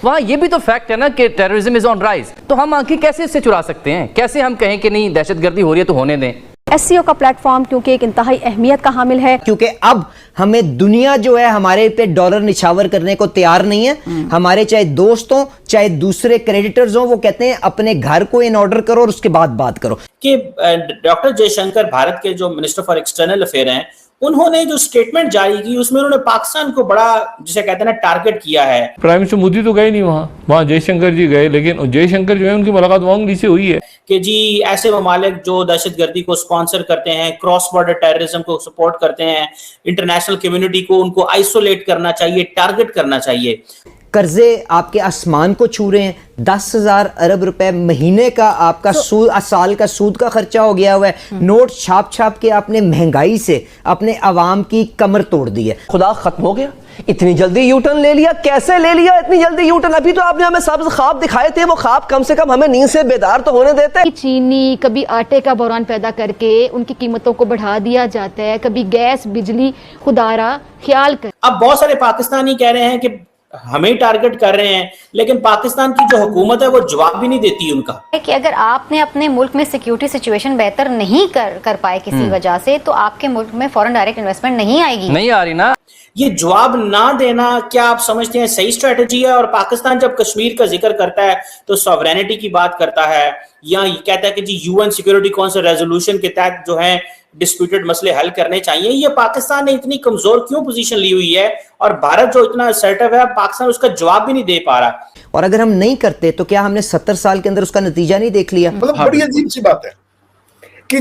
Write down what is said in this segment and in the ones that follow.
वहाँ ये भी तो फैक्ट है ना कि टेररिज्म इज ऑन राइज। तो हम आंखें कैसे इससे चुरा सकते हैं? कैसे हम कहें कि नहीं दहशतगर्दी हो रही है तो होने दें? SCO का प्लेटफॉर्म क्योंकि एक इंतहाई अहमियत का हामिल है, क्योंकि अब हमें दुनिया जो है हमारे पे डॉलर निछावर करने को तैयार नहीं है। हमारे चाहे दोस्त हों चाहे दूसरे क्रेडिटर्स हों, वो कहते हैं अपने घर को इन ऑर्डर करो और उसके बाद बात करो। कि डॉक्टर जयशंकर भारत के जो मिनिस्टर फॉर एक्सटर्नल अफेयर हैं, उन्होंने जो स्टेटमेंट जारी की उसमें उन्होंने पाकिस्तान को बड़ा जिसे कहते हैं ना टारगेट किया है। प्राइम मिनिस्टर मोदी तो गए नहीं वहाँ जयशंकर जी गए, लेकिन जयशंकर जो है उनकी मुलाकात वांगली से हुई है कि जी ऐसे ममालिक जो दहशतगर्दी को स्पॉन्सर करते हैं, क्रॉस बॉर्डर टेररिज्म को सपोर्ट करते हैं, इंटरनेशनल कम्युनिटी को उनको आइसोलेट करना चाहिए, टारगेट करना चाहिए। कर्जे आपके आसमान को छू रहे हैं। 10,000 अरब रुपए महीने का आपका सूद, साल का सूद का खर्चा हो गया हुआ है। नोट छाप छाप के आपने महंगाई से अपने अवाम की कमर तोड़ दी है। खुदा खत्म हो गया, इतनी जल्दी यू टर्न ले लिया? कैसे ले लिया इतनी जल्दी यू टर्न? अभी तो आपने हमें सब्ज ख्वाब दिखाए थे, वो ख्वाब कम से कम हमें नींद से बेदार तो होने देते। चीनी कभी आटे का बहरान पैदा करके उनकी कीमतों को बढ़ा दिया जाता है, कभी गैस बिजली, खुदारा ख्याल कर। अब बहुत सारे पाकिस्तानी कह रहे हैं कि हमें टारगेट कर रहे हैं, लेकिन पाकिस्तान की जो हुकूमत है वो जवाब भी नहीं देती उनका। कि अगर आपने अपने मुल्क में सिक्योरिटी सिचुएशन बेहतर नहीं कर पाए किसी वजह से, तो आपके मुल्क में फॉरेन डायरेक्ट इन्वेस्टमेंट नहीं आएगी। नहीं आ रही ना। ये जवाब ना देना क्या आप समझते हैं सही स्ट्रेटजी है? और पाकिस्तान जब कश्मीर का जिक्र करता है तो सॉवरेनिटी की बात करता है, या ये कहता है कि जी यूएन सिक्योरिटी काउंसिल रेजोल्यूशन के तहत जो है डिस्प्यूटेड मसले हल करने चाहिए। ये पाकिस्तान ने इतनी कमजोर क्यों पोजीशन ली हुई है? और भारत जो इतना असर्टिव है, पाकिस्तान उसका जवाब भी नहीं दे पा रहा। और अगर हम नहीं करते तो क्या हमने 70 साल के अंदर उसका नतीजा नहीं देख लिया? मतलब बड़ी अजीब सी बात है कि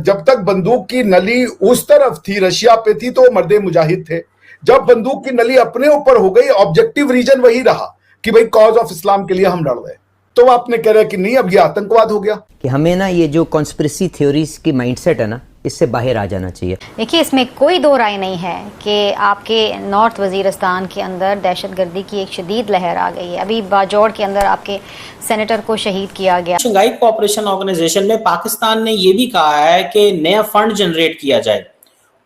जब तक बंदूक की नली उस तरफ थी, रशिया पे थी, तो मर्दे मुजाहिद थे। जब बंदूक की नली अपने ऊपर हो गई, ऑब्जेक्टिव रीजन वही रहा कि भाई कॉज ऑफ इस्लाम के लिए हम लड़ रहे, तो आपने कह रहे कि नहीं अब ये आतंकवाद हो गया। कि हमें ना ये जो कॉन्स्पिरेसी थ्योरीज की माइंडसेट है ना, इससे बाहर आ जाना चाहिए। देखिए, इसमें कोई दो राय नहीं है कि आपके नॉर्थ वजीरिस्तान के अंदर दहशतगर्दी की एक शदीद लहर आ गई है। अभी बाजौड़ के अंदर आपके सेनेटर को शहीद किया गया। शंघाई कोऑपरेशन ऑर्गेनाइजेशन में पाकिस्तान ने यह भी कहा है कि नया फंड जनरेट किया जाए,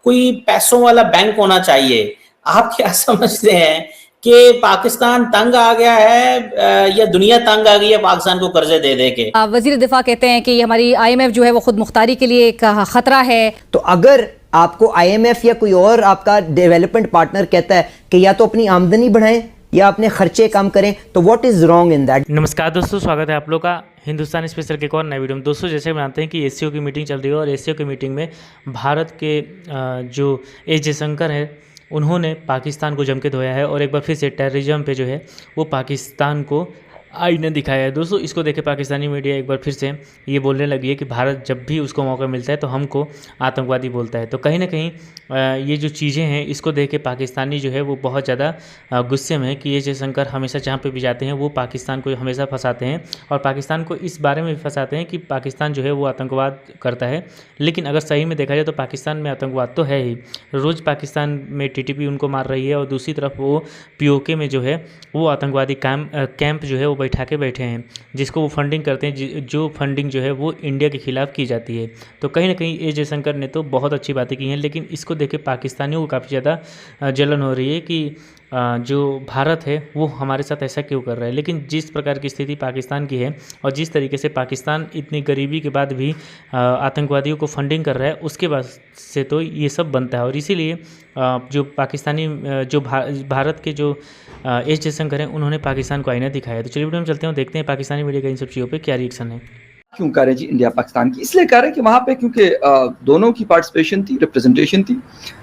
कोई पैसों वाला बैंक होना चाहिए। आप क्या समझते हैं कि पाकिस्तान तंग आ गया है या दुनिया तंग आ गई है पाकिस्तान को कर्जे दे दे के? वजीर दिफा कहते हैं कि हमारी IMF जो है वो खुद मुख्तारी के लिए एक खतरा है। तो अगर आपको IMF या कोई और आपका डेवलपमेंट पार्टनर कहता है कि या तो अपनी आमदनी बढ़ाएं या अपने खर्चे कम करें, तो what is wrong in that? नमस्कार दोस्तों, स्वागत है आप लोग का हिंदुस्तान स्पेशल के एक और नए वीडियो में। दोस्तों, जैसे जानते हैं कि SCO की मीटिंग चल रही है और SCO की मीटिंग में भारत के जो एस जयशंकर है उन्होंने पाकिस्तान को जम के धोया है और एक बार फिर से टेररिज्म पे जो है वो पाकिस्तान को आईना दिखाया है। दोस्तों, इसको देखे पाकिस्तानी मीडिया एक बार फिर से ये बोलने लगी है कि भारत जब भी उसको मौका मिलता है तो हमको आतंकवादी बोलता है। तो कहीं ना कहीं ये जो चीज़ें हैं इसको देख के पाकिस्तानी जो है वो बहुत ज़्यादा गुस्से में है कि ये जयशंकर हमेशा जहाँ पे भी जाते हैं वो पाकिस्तान को हमेशा फंसाते हैं और पाकिस्तान को इस बारे में भी फंसाते हैं कि पाकिस्तान जो है वो आतंकवाद करता है। लेकिन अगर सही में देखा जाए तो पाकिस्तान में आतंकवाद तो है ही। रोज़ पाकिस्तान में TTP उनको मार रही है और दूसरी तरफ वो POK में जो है वो आतंकवादी कैंप जो है वो बैठा के बैठे हैं, जिसको वो फंडिंग करते हैं, जो फंडिंग जो है वो इंडिया के खिलाफ की जाती है। तो कहीं ना कहीं एस जयशंकर ने तो बहुत अच्छी बातें की हैं, लेकिन इसको देख के पाकिस्तानियों को काफ़ी ज़्यादा जलन हो रही है कि जो भारत है वो हमारे साथ ऐसा क्यों कर रहा है। लेकिन जिस प्रकार की स्थिति पाकिस्तान की है और जिस तरीके से पाकिस्तान इतनी गरीबी के बाद भी आतंकवादियों को फंडिंग कर रहा है, उसके बाद से तो ये सब बनता है। और इसीलिए जो पाकिस्तानी जो भारत के जो एस जयशंकर हैं उन्होंने पाकिस्तान को आईना दिखाया। तो चलिए वीडियो में चलते हैं, देखते हैं पाकिस्तानी मीडिया का इन सब चीज़ों पर क्या रिएक्शन है। क्यों कर रहे जी इंडिया पाकिस्तान की? इसलिए कर रहे कि वहाँ पे क्योंकि दोनों की पार्टिसिपेशन थी, रिप्रेजेंटेशन थी।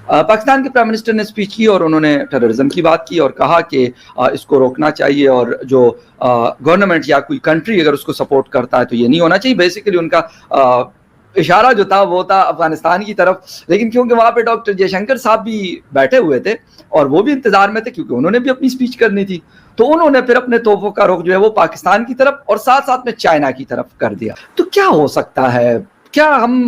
पाकिस्तान के प्राइम मिनिस्टर ने स्पीच की और उन्होंने टेररिज्म की बात की और कहा कि इसको रोकना चाहिए और जो गवर्नमेंट या कोई कंट्री अगर उसको सपोर्ट करता है तो ये नहीं होना चाहिए। बेसिकली उनका इशारा जो था वो था अफगानिस्तान की तरफ। लेकिन क्योंकि वहाँ पे डॉक्टर जयशंकर साहब भी बैठे हुए थे और वो भी इंतजार में थे क्योंकि उन्होंने भी अपनी स्पीच करनी थी, तो उन्होंने फिर अपने तोपों का रुख जो है वो पाकिस्तान की तरफ और साथ साथ में चाइना की तरफ कर दिया। तो क्या हो सकता है? क्या हम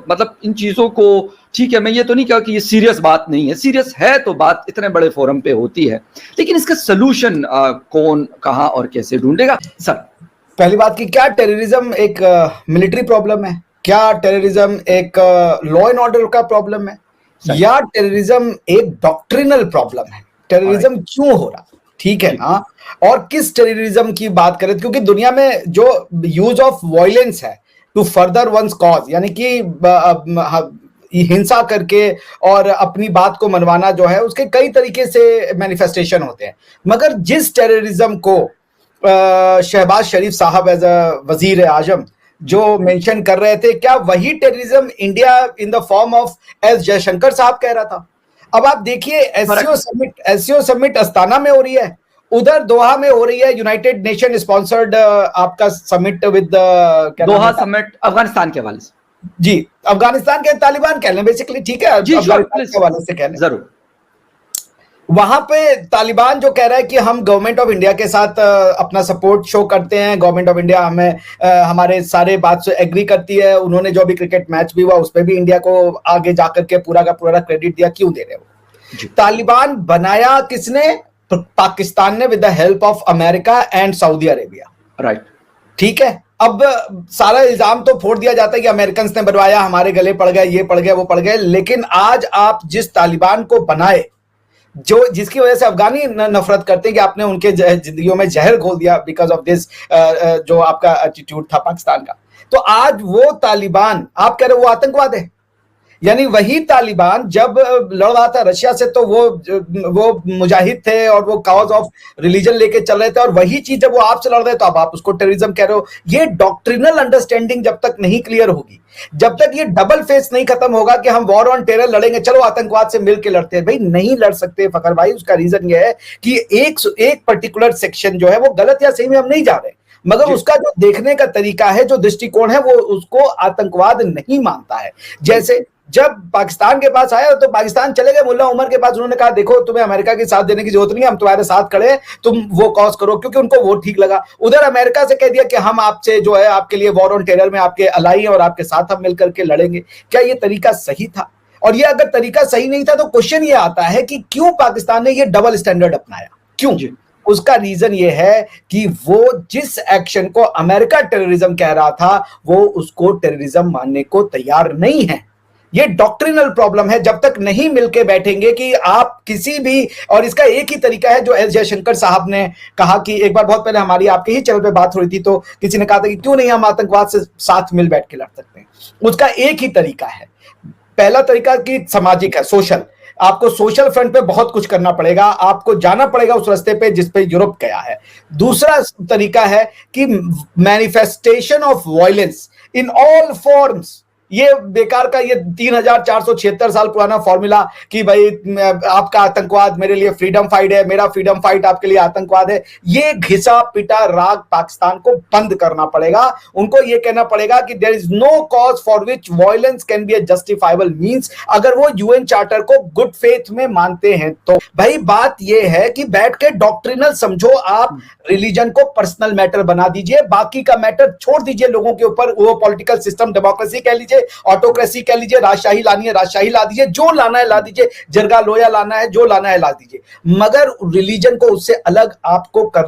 मतलब इन चीज़ों को, ठीक है मैं ये तो नहीं कहा कि ये सीरियस बात नहीं है, सीरियस है तो बात इतने बड़े फोरम पे होती है, लेकिन इसका सलूशन कौन, कहाँ और कैसे ढूंढेगा? सर, पहली बात की क्या टेररिज्म एक मिलिट्री प्रॉब्लम है? क्या टेररिज्म एक लॉ एंड ऑर्डर का प्रॉब्लम है? या टेररिज्म एक डॉक्ट्रिनल प्रॉब्लम है? टेररिज्म क्यों हो रहा? ठीक है ना, और किस टेररिज्म की बात करें, क्योंकि दुनिया में जो यूज ऑफ वायलेंस है टू फर्दर वंस कॉज, यानी कि हिंसा करके और अपनी बात को मनवाना जो है, उसके कई तरीके से मैनिफेस्टेशन होते हैं। मगर जिस टेररिज्म को शहबाज शरीफ साहब एज अ वजीर आजम जो मेंशन कर रहे थे, क्या वही terrorism India in the form of S Jaishankar साहब कह रहा था? अब आप देखिए, एससीओ समिट अस्ताना में हो रही है, उधर दोहा में हो रही है यूनाइटेड नेशन स्पॉन्सर्ड आपका summit with Doha summit Afghanistan के हवाले से। जी, अफगानिस्तान के तालिबान कह लें बेसिकली, ठीक है, अफगानिस्तान के हवाले से कह लें। जरूर। वहां पे तालिबान जो कह रहा है कि हम गवर्नमेंट ऑफ इंडिया के साथ अपना सपोर्ट शो करते हैं, गवर्नमेंट ऑफ इंडिया हमें हमारे सारे बात से एग्री करती है, उन्होंने जो भी क्रिकेट मैच भी हुआ उस पर भी इंडिया को आगे जाकर के पूरा का पूरा क्रेडिट दिया, क्यों दे रहे हो? तालिबान बनाया किसने? पाकिस्तान ने, with the help of America and Saudi Arabia, right. ठीक है, अब सारा इल्जाम तो फोड़ दिया जाता है कि अमेरिकन ने बनवाया, हमारे गले पड़ गए, ये पड़ गए, वो पड़ गए, लेकिन आज आप जिस तालिबान को बनाए, जो जिसकी वजह से अफगानी नफरत करते हैं कि आपने उनके जिंदगियों में जहर घोल दिया बिकॉज ऑफ दिस, जो आपका एटीट्यूड था पाकिस्तान का, तो आज वो तालिबान आप कह रहे हो वो आतंकवाद है। यानी वही तालिबान जब लड़ रहा था रशिया से तो वो मुजाहिद थे और वो कॉज ऑफ रिलीजन लेके चल रहे थे, और वही चीज जब वो आपसे लड़ रहे तो अब आप उसको टेररिज्म कह रहे हो। ये डॉक्ट्रिनल अंडरस्टैंडिंग जब तक नहीं क्लियर होगी, जब तक ये डबल फेस नहीं खत्म होगा कि हम वॉर ऑन टेरर लड़ेंगे, चलो आतंकवाद से मिलकर लड़ते हैं, भाई नहीं लड़ सकते फखर भाई। उसका रीजन ये है कि एक पर्टिकुलर सेक्शन जो है वो गलत या सही में हम नहीं जा रहे, मगर उसका जो देखने का तरीका है, जो दृष्टिकोण है, वो उसको आतंकवाद नहीं मानता है। जैसे जब पाकिस्तान के पास आया तो पाकिस्तान चले गए मुल्ला उमर के पास, उन्होंने कहा देखो तुम्हें अमेरिका की साथ देने की जरूरत नहीं है, हम तुम्हारे साथ खड़े हैं, तुम वो कॉज करो, क्योंकि उनको वो ठीक लगा। उधर अमेरिका से कह दिया कि हम आपसे जो है आपके लिए वॉर ऑन टेरर में आपके अलाई हैं और आपके साथ हम मिलकर के लड़ेंगे। क्या ये तरीका सही था? और ये अगर तरीका सही नहीं था तो क्वेश्चन ये आता है कि क्यों पाकिस्तान ने ये डबल स्टैंडर्ड अपनाया, क्यों? उसका रीजन ये है कि वो जिस एक्शन को अमेरिका टेररिज्म कह रहा था वो उसको टेररिज्म मानने को तैयार नहीं है। ये डॉक्ट्रिनल प्रॉब्लम है। जब तक नहीं मिलके बैठेंगे कि आप किसी भी, और इसका एक ही तरीका है जो एस जयशंकर साहब ने कहा कि एक बार बहुत पहले हमारी आपके ही चैनल पे बात हो रही थी, तो किसी ने कहा था कि क्यों नहीं हम आतंकवाद से साथ मिल बैठ के लड़ सकते हैं। उसका एक ही तरीका है, पहला तरीका कि सामाजिक है, सोशल। आपको सोशल फ्रंट पे बहुत कुछ करना पड़ेगा, आपको जाना पड़ेगा उस रास्ते पे जिस पे यूरोप गया है। दूसरा तरीका है कि manifestation of violence in all forms. ये बेकार का ये 3476 साल पुराना फॉर्मूला कि भाई आपका आतंकवाद मेरे लिए फ्रीडम फाइट है, मेरा फ्रीडम फाइट आपके लिए आतंकवाद है, ये घिसा पिटा राग पाकिस्तान को बंद करना पड़ेगा। उनको ये कहना पड़ेगा कि there is no cause for which violence can be a justifiable means, अगर वो यूएन चार्टर को गुड फेथ में मानते हैं तो। भाई बात ये है कि बैठ के डॉक्ट्रिनल समझो, आप रिलीजन को पर्सनल मैटर बना दीजिए, बाकी का मैटर छोड़ दीजिए लोगों के ऊपर। वो पॉलिटिकल सिस्टम डेमोक्रेसी कह लीजिए, ऑटोक्रेसी कह लीजिए, राजशाही लानी है राजशाही ला दीजिए, जो लाना है ला दीजिए, जरगा लोया लाना है जो लाना है ला दीजिए, मगर रिलीजन को उससे अलग आपको करना